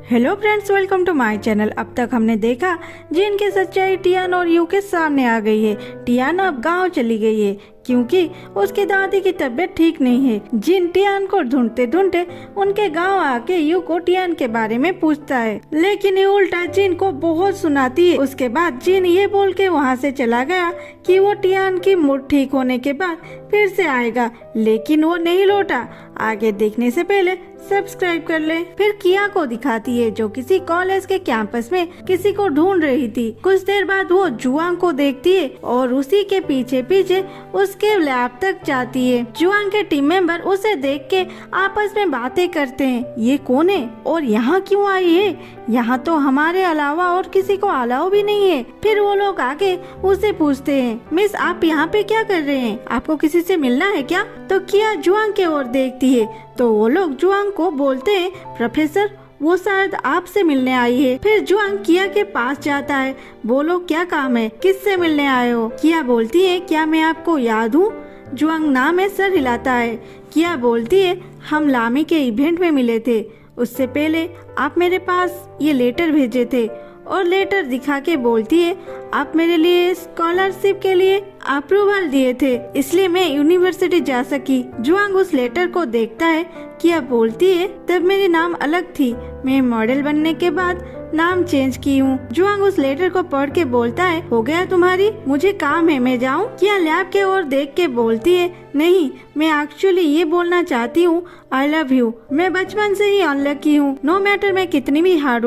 Hello friends, welcome to my channel. अब तक हमने देखा जिन की सच्चाई टियान और यू के सामने आ गई है। टियान अब गांव चली गई है क्योंकि उसकी दादी की तबीयत ठीक नहीं है। जिन टियान को ढूंढते ढूंढते उनके गांव आके यू को टियान के बारे में पूछता है, लेकिन ये उल्टा जिन को बहुत सुनाती है। उसके बाद जिन ये बोल के वहाँ से चला गया कि वो टियान की मूड ठीक होने के बाद फिर से आएगा, लेकिन वो नहीं लौटा। आगे देखने से पहले सब्सक्राइब कर ले। फिर किया को दिखाती है जो किसी कॉलेज के कैंपस में किसी को ढूंढ रही थी। कुछ देर बाद वो जुआंग को देखती है और उसी के पीछे पीछे उसके लैब तक जाती है। जुआंग के टीम मेंबर उसे देख के आपस में बातें करते हैं, ये कौन है और यहाँ क्यों आई है? यहाँ तो हमारे अलावा और किसी को अलाउ भी नहीं है। फिर वो लोग आके उसे पूछते हैं, मिस आप यहाँ पे क्या कर रहे हैं? आपको किसी से मिलना है क्या? तो किया जुआंग के ओर देखती है तो वो लोग जुआंग को बोलते हैं, प्रोफेसर वो शायद आपसे मिलने आई है। फिर जुआंग किया के पास जाता है, बोलो क्या काम है, किससे मिलने आए हो? किया बोलती है, क्या मैं आपको याद हूँ? जुआंग नाम में सर हिलाता है। किया बोलती है, हम लामी के इवेंट में मिले थे, उससे पहले आप मेरे पास ये लेटर भेजे थे। और लेटर दिखा के बोलती है, आप मेरे लिए स्कॉलरशिप के लिए अप्रूवल दिए थे, इसलिए मैं यूनिवर्सिटी जा सकी। जुआंग उस लेटर को देखता है। किया बोलती है, तब मेरी नाम अलग थी, मैं मॉडल बनने के बाद नाम चेंज की हूँ। जुआंग उस लेटर को पढ़ के बोलता है, हो गया तुम्हारी, मुझे काम है, मैं जाऊँ? किया लैब के ओर देख के बोलती है, नहीं मैं एक्चुअली ये बोलना चाहती हूँ, आई लव यू। मैं बचपन से ही अनलकी हूँ। नो मैटर मैं कितनी भी हार्ड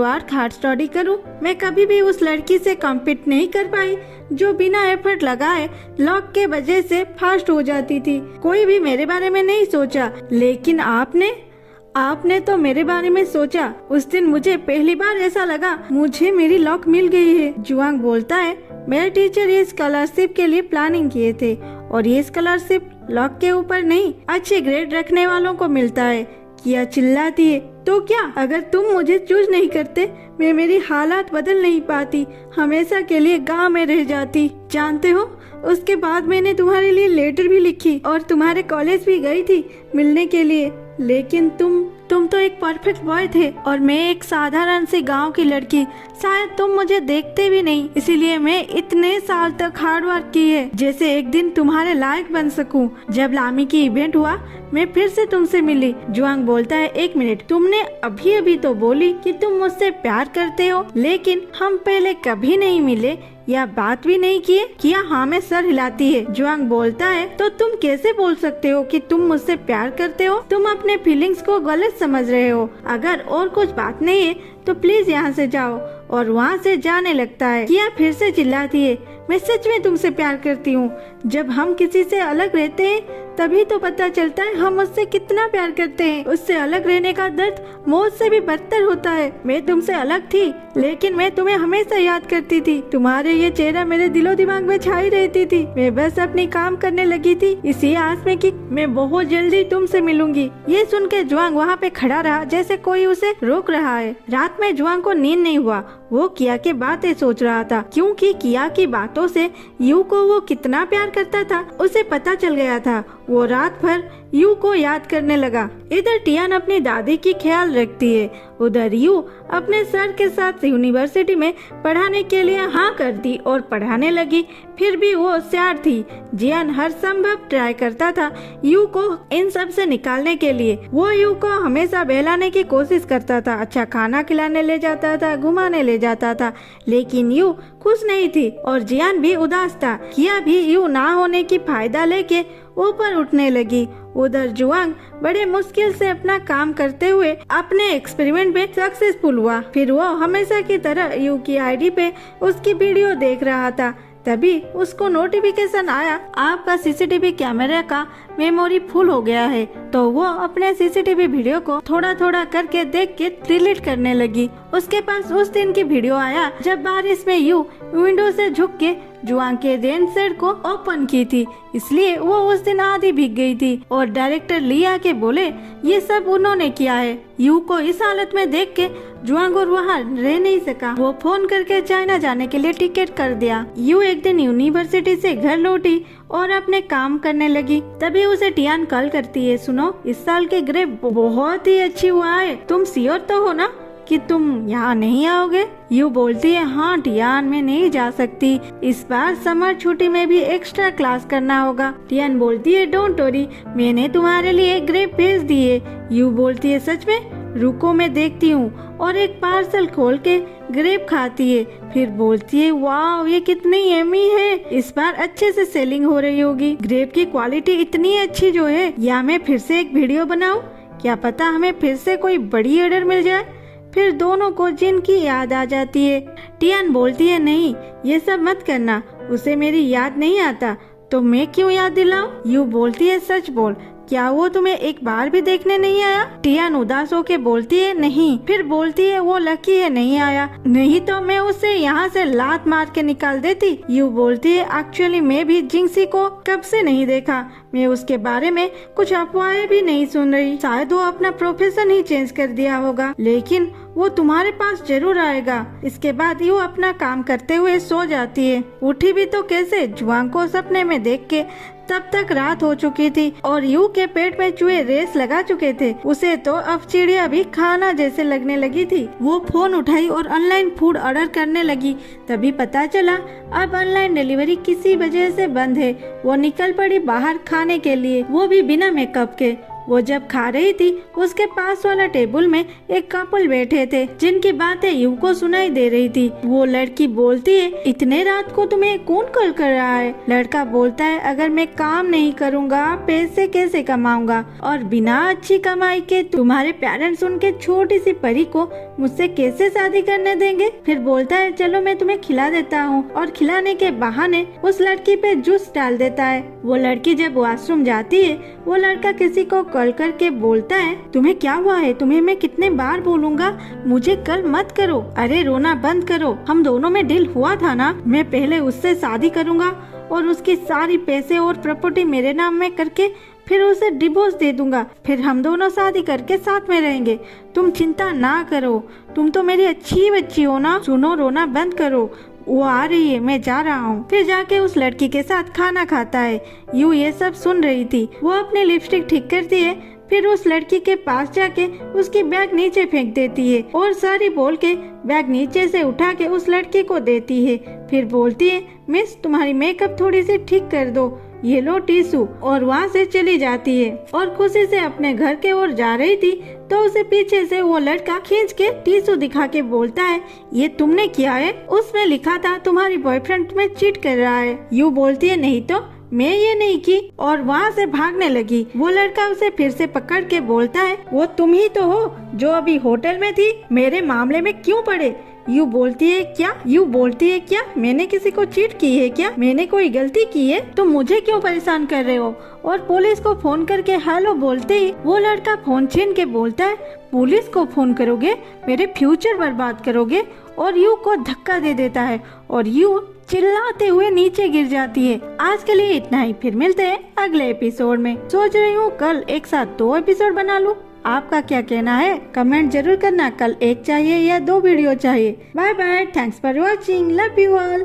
स्टडी करूँ, मैं कभी भी उस लड़की से कम्पीट नहीं कर पाई जो बिना एफर्ट लगाए लॉक के वजह से फास्ट हो जाती थी। कोई भी मेरे बारे में नहीं सोचा, लेकिन आपने तो मेरे बारे में सोचा। उस दिन मुझे पहली बार ऐसा लगा मुझे मेरी लॉक मिल गई है। जुआंग बोलता है, मेरे टीचर ये स्कॉलरशिप के लिए प्लानिंग किए थे और ये स्कॉलरशिप लॉक के ऊपर नहीं, अच्छे ग्रेड रखने वालों को मिलता है। किया चिल्लाती है, तो क्या अगर तुम मुझे चूज नहीं करते मैं मेरी हालात बदल नहीं पाती, हमेशा के लिए गांव में रह जाती। जानते हो उसके बाद मैंने तुम्हारे लिए लेटर भी लिखी और तुम्हारे कॉलेज भी गई थी मिलने के लिए, लेकिन तुम तो एक परफेक्ट बॉय थे और मैं एक साधारण सी गांव की लड़की। शायद तुम मुझे देखते भी नहीं, इसीलिए मैं इतने साल तक हार्ड वर्क की है, जैसे एक दिन तुम्हारे लायक बन सकूं। जब लामी की इवेंट हुआ मैं फिर से तुमसे मिली। जुआंग बोलता है, एक मिनट, तुमने अभी तो बोली कि तुम मुझसे प्यार करते हो, लेकिन हम पहले कभी नहीं मिले या बात भी नहीं किए। किया हाँ में सर हिलाती है। जुआंग बोलता है, तो तुम कैसे बोल सकते हो कि तुम मुझसे प्यार करते हो? तुम अपने फीलिंग्स को गलत समझ रहे हो। अगर और कुछ बात नहीं है तो प्लीज यहाँ से जाओ। और वहाँ से जाने लगता है। किया फिर से चिल्लाती है, मैं सच में तुमसे प्यार करती हूँ। जब हम किसी से अलग रहते हैं तभी तो पता चलता है हम उससे कितना प्यार करते हैं। उससे अलग रहने का दर्द मौत से भी बदतर होता है। मैं तुमसे अलग थी, लेकिन मैं तुम्हें हमेशा याद करती थी। तुम्हारे ये चेहरा मेरे दिलो दिमाग में छाई रहती थी। मैं बस अपनी काम करने लगी थी, इसी आस में कि मैं बहुत जल्दी तुमसे मिलूंगी। ये सुन के जुआंग वहाँ पे खड़ा रहा जैसे कोई उसे रोक रहा है। रात में जुआंग को नींद नहीं हुआ। वो किया की बातें सोच रहा था, क्योंकि किया की बातों से यू को वो कितना प्यार करता था उसे पता चल गया था। वो रात भर यू को याद करने लगा। इधर टियान अपनी दादी की ख्याल रखती है, उधर यू अपने सर के साथ यूनिवर्सिटी में पढ़ाने के लिए हाँ कर दी और पढ़ाने लगी। फिर भी वो होशियार थी। जियान हर संभव ट्राई करता था यू को इन सब से निकालने के लिए। वो यू को हमेशा बहलाने की कोशिश करता था, अच्छा खाना खिलाने ले जाता था, घुमाने ले जाता था, लेकिन यू खुश नहीं थी और जियान भी उदास था। किया भी यू ना होने की फायदा लेके ऊपर उठने लगी। उधर जुआंग बड़े मुश्किल से अपना काम करते हुए अपने एक्सपेरिमेंट में सक्सेसफुल हुआ। फिर वो हमेशा की तरह यू की आईडी पे उसकी वीडियो देख रहा था। तभी उसको नोटिफिकेशन आया, आपका सीसीटीवी कैमरे का मेमोरी फुल हो गया है। तो वो अपने सीसीटीवी वीडियो को थोड़ा थोड़ा करके देख के डिलीट करने लगी। उसके पास उस दिन की वीडियो आया जब बारिश में यू विंडो से झुक के जुआंग के रेन शेड को ओपन की थी, इसलिए वो उस दिन आधी भीग गई थी। और डायरेक्टर लिया के बोले ये सब उन्होंने किया है। यू को इस हालत में देख के जुआंग और वहाँ रह नहीं सका। वो फोन करके चाइना जाने के लिए टिकट कर दिया। यू एक दिन यूनिवर्सिटी से घर लौटी और अपने काम करने लगी। तभी उसे टियान कॉल करती है, सुनो इस साल के ग्रेप बहुत ही अच्छी हुआ है, तुम श्योर तो हो ना? कि तुम यहाँ नहीं आओगे। यू बोलती है हाँ टियान मैं नहीं जा सकती, इस बार समर छुट्टी में भी एक्स्ट्रा क्लास करना होगा। टियान बोलती है डोंट वरी, मैंने तुम्हारे लिए ग्रेप भेज दिए। यू बोलती है सच में, रुको मैं देखती हूँ, और एक पार्सल खोल के ग्रेप खाती है। फिर बोलती है वाह ये कितनी यम्मी है, इस बार अच्छे से सेलिंग हो रही होगी। ग्रेप की क्वालिटी इतनी अच्छी जो है, या मैं फिर से एक वीडियो बनाऊं, क्या पता हमें फिर से कोई बड़ी ऑर्डर मिल जाए। फिर दोनों को जिन की याद आ जाती है। टियान बोलती है नहीं ये सब मत करना, उसे मेरी याद नहीं आता तो मैं क्यों याद दिलाऊं। यू बोलती है सच बोल, क्या वो तुम्हें एक बार भी देखने नहीं आया। टियान उदास होके बोलती है नहीं। फिर बोलती है वो लकी है नहीं आया, नहीं तो मैं उसे यहाँ से लात मार के निकाल देती। यू बोलती है एक्चुअली मैं भी जिंक्सी को कब से नहीं देखा, मैं उसके बारे में कुछ अफवाहें भी नहीं सुन रही, शायद वो अपना प्रोफेशन ही चेंज कर दिया होगा, लेकिन वो तुम्हारे पास जरूर आएगा। इसके बाद यू अपना काम करते हुए सो जाती है। उठी भी तो कैसे, जुआंग को सपने में देख के। तब तक रात हो चुकी थी और यू के पेट में चूहे रेस लगा चुके थे। उसे तो अब चिड़िया भी खाना जैसे लगने लगी थी। वो फोन उठाई और ऑनलाइन फूड ऑर्डर करने लगी। तभी पता चला अब ऑनलाइन डिलीवरी किसी वजह से बंद है। वो निकल पड़ी बाहर खाने के लिए, वो भी बिना मेकअप के। वो जब खा रही थी उसके पास वाला टेबल में एक कपल बैठे थे जिनकी बातें यू को सुनाई दे रही थी। वो लड़की बोलती है इतने रात को तुम्हें कौन कॉल कर रहा है। लड़का बोलता है अगर मैं काम नहीं करूँगा पैसे कैसे कमाऊंगा, और बिना अच्छी कमाई के तुम्हारे पेरेंट्स उनके छोटी सी परी को मुझसे कैसे शादी करने देंगे। फिर बोलता है चलो मैं तुम्हें खिला देता हूँ, और खिलाने के बहाने उस लड़की पे जूस डाल देता है। वो लड़की जब वॉशरूम जाती है वो लड़का किसी को कॉल करके बोलता है तुम्हें क्या हुआ है, तुम्हें मैं कितने बार बोलूंगा मुझे कल मत करो। अरे रोना बंद करो, हम दोनों में डील हुआ था ना, मैं पहले उससे शादी करूंगा और उसकी सारी पैसे और प्रॉपर्टी मेरे नाम में करके फिर उसे डिवोर्स दे दूंगा, फिर हम दोनों शादी करके साथ में रहेंगे। तुम चिंता ना करो, तुम तो मेरी अच्छी बच्ची हो ना। सुनो रोना बंद करो, वो आ रही है मैं जा रहा हूँ। फिर जाके उस लड़की के साथ खाना खाता है। यू ये सब सुन रही थी। वो अपनी लिपस्टिक ठीक करती है, फिर उस लड़की के पास जाके उसकी बैग नीचे फेंक देती है और सारी बोल के बैग नीचे से उठा के उस लड़की को देती है। फिर बोलती है मिस तुम्हारी मेकअप थोड़ी सी ठीक कर दो, ये लो टिश्यू, और वहाँ से चली जाती है। और खुशी से अपने घर के ओर जा रही थी तो उसे पीछे से वो लड़का खींच के टिश्यू दिखा के बोलता है ये तुमने किया है, उसमें लिखा था तुम्हारी बॉयफ्रेंड तुम्हें चीट कर रहा है। यू बोलती है नहीं तो मैं ये नहीं की, और वहाँ से भागने लगी। वो लड़का उसे फिर से पकड़ के बोलता है वो तुम ही तो हो जो अभी होटल में थी, मेरे मामले में क्यों पड़े। यू बोलती है क्या मैंने किसी को चीट की है क्या, मैंने कोई गलती की है, तुम मुझे क्यों परेशान कर रहे हो। और पुलिस को फोन करके हेलो बोलते ही वो लड़का फोन छीन के बोलता है पुलिस को फोन करोगे, मेरे फ्यूचर बर्बाद करोगे, और यू को धक्का दे देता है और यू चिल्लाते हुए नीचे गिर जाती है। आज के लिए इतना ही, फिर मिलते हैं अगले एपिसोड में। सोच रही हूँ कल एक साथ 2 एपिसोड बना लूं। आपका क्या कहना है कमेंट जरूर करना, कल 1 चाहिए या 2 वीडियो चाहिए। Bye bye, thanks for watching, love you all.